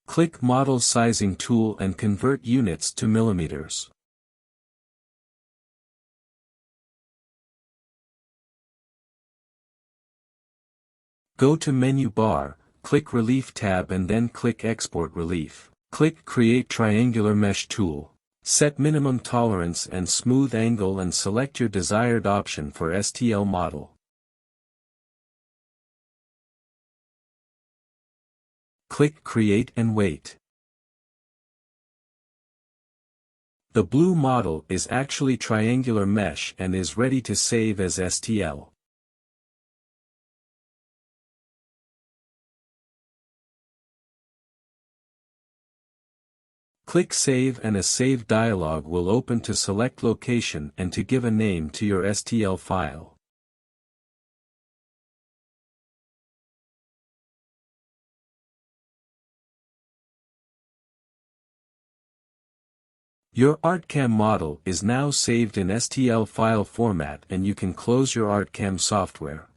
Click Model Sizing tool and convert units to millimeters. Go to Menu Bar, click Relief tab and then click Export Relief. Click Create Triangular Mesh tool. Set minimum tolerance and smooth angle and select your desired option for STL model. Click Create and wait. The blue model is actually triangular mesh and is ready to save as STL. Click Save and a Save dialog will open to select location and to give a name to your STL file. Your ArtCam model is now saved in STL file format and you can close your ArtCam software.